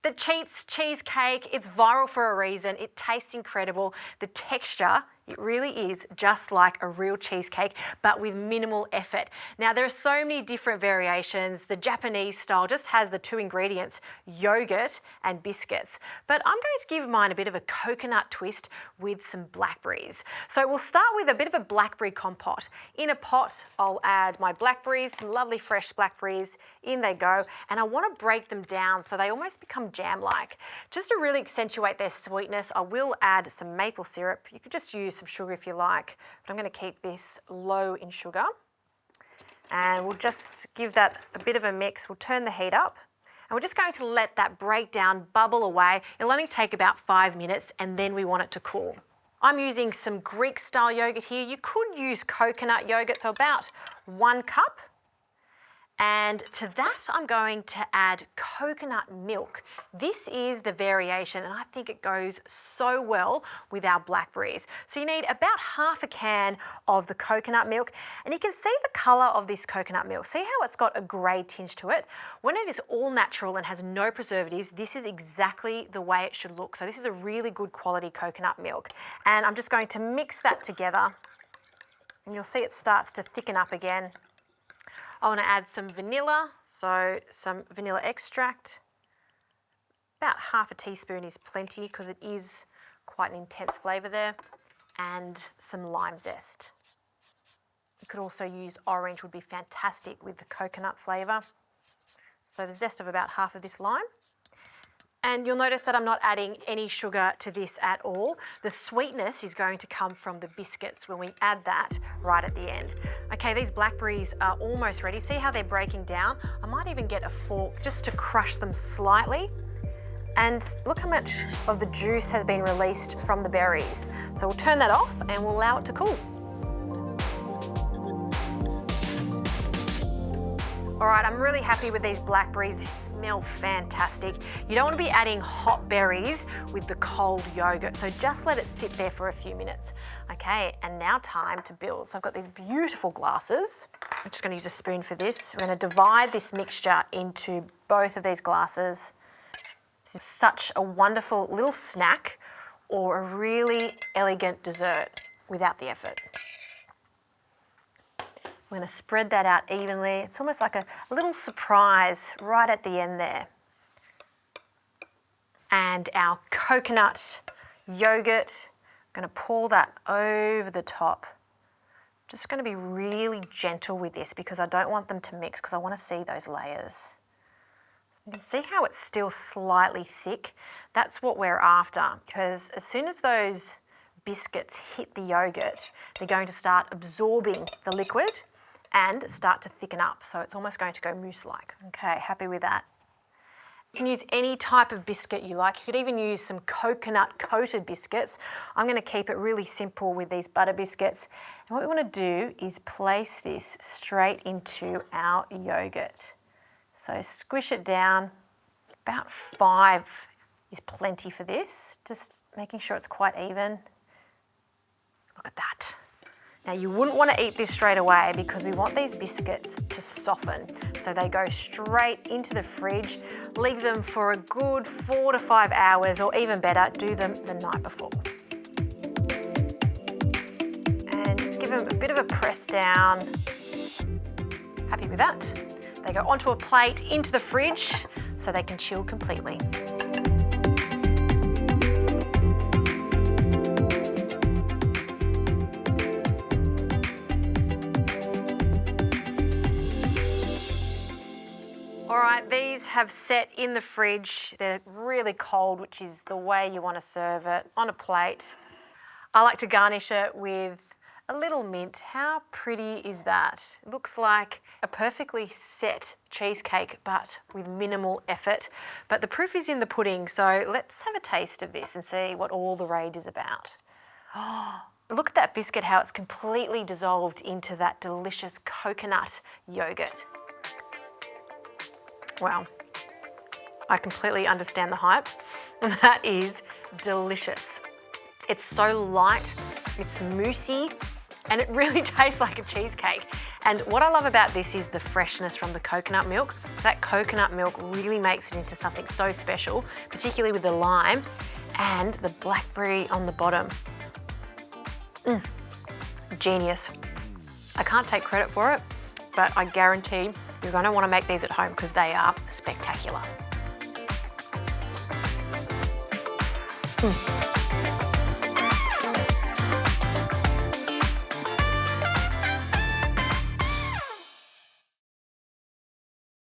The Cheats cheesecake, it's viral for a reason. It tastes incredible. The texture, it really is just like a real cheesecake, but with minimal effort. Now, there are so many different variations. The Japanese style just has the two ingredients, yogurt and biscuits. But I'm going to give mine a bit of a coconut twist with some blackberries. So we'll start with a bit of a blackberry compote. In a pot, I'll add my blackberries, some lovely fresh blackberries. In they go. And I want to break them down so they almost become jam-like. Just to really accentuate their sweetness, I will add some maple syrup. You could just use some sugar if you like, but I'm going to keep this low in sugar. And we'll just give that a bit of a mix. We'll turn the heat up and we're just going to let that break down, bubble away. It'll only take about 5 minutes and then we want it to cool. I'm using some Greek style yogurt here. You could use coconut yogurt, so about 1 cup. And to that, I'm going to add coconut milk. This is the variation, and I think it goes so well with our blackberries. So you need about half a can of the coconut milk, and you can see the colour of this coconut milk. See how it's got a grey tinge to it? When it is all natural and has no preservatives, this is exactly the way it should look. So this is a really good quality coconut milk. And I'm just going to mix that together, and you'll see it starts to thicken up again. I want to add some vanilla, so some vanilla extract. About half a teaspoon is plenty because it is quite an intense flavour there. And some lime zest. You could also use orange, would be fantastic with the coconut flavour. So the zest of about half of this lime. And you'll notice that I'm not adding any sugar to this at all. The sweetness is going to come from the biscuits when we add that right at the end. Okay, these blackberries are almost ready. See how they're breaking down? I might even get a fork just to crush them slightly. And look how much of the juice has been released from the berries. So we'll turn that off and we'll allow it to cool. All right, I'm really happy with these blackberries. They smell fantastic. You don't want to be adding hot berries with the cold yogurt, so just let it sit there for a few minutes. Okay, and now time to build. So I've got these beautiful glasses. I'm just going to use a spoon for this. We're going to divide this mixture into both of these glasses. This is such a wonderful little snack or a really elegant dessert without the effort. We're going to spread that out evenly. It's almost like a little surprise right at the end there. And our coconut yogurt, I'm going to pour that over the top. Just going to be really gentle with this because I don't want them to mix because I want to see those layers. You can see how it's still slightly thick. That's what we're after because as soon as those biscuits hit the yogurt, they're going to start absorbing the liquid and start to thicken up. So it's almost going to go mousse-like. Okay, happy with that. You can use any type of biscuit you like. You could even use some coconut coated biscuits. I'm going to keep it really simple with these butter biscuits. And what we want to do is place this straight into our yogurt. So squish it down. About 5 is plenty for this. Just making sure it's quite even. Look at that. Now you wouldn't want to eat this straight away because we want these biscuits to soften. So they go straight into the fridge, leave them for a good 4 to 5 hours, or even better, do them the night before. And just give them a bit of a press down. Happy with that? They go onto a plate into the fridge so they can chill completely. All right, these have set in the fridge. They're really cold, which is the way you want to serve it, on a plate. I like to garnish it with a little mint. How pretty is that? It looks like a perfectly set cheesecake, but with minimal effort. But the proof is in the pudding, so let's have a taste of this and see what all the rage is about. Oh, look at that biscuit, how it's completely dissolved into that delicious coconut yogurt. Wow, I completely understand the hype. That is delicious. It's so light, it's moussey, and it really tastes like a cheesecake. And what I love about this is the freshness from the coconut milk. That coconut milk really makes it into something so special, particularly with the lime and the blackberry on the bottom. Genius. I can't take credit for it, but I guarantee you're going to want to make these at home because they are spectacular.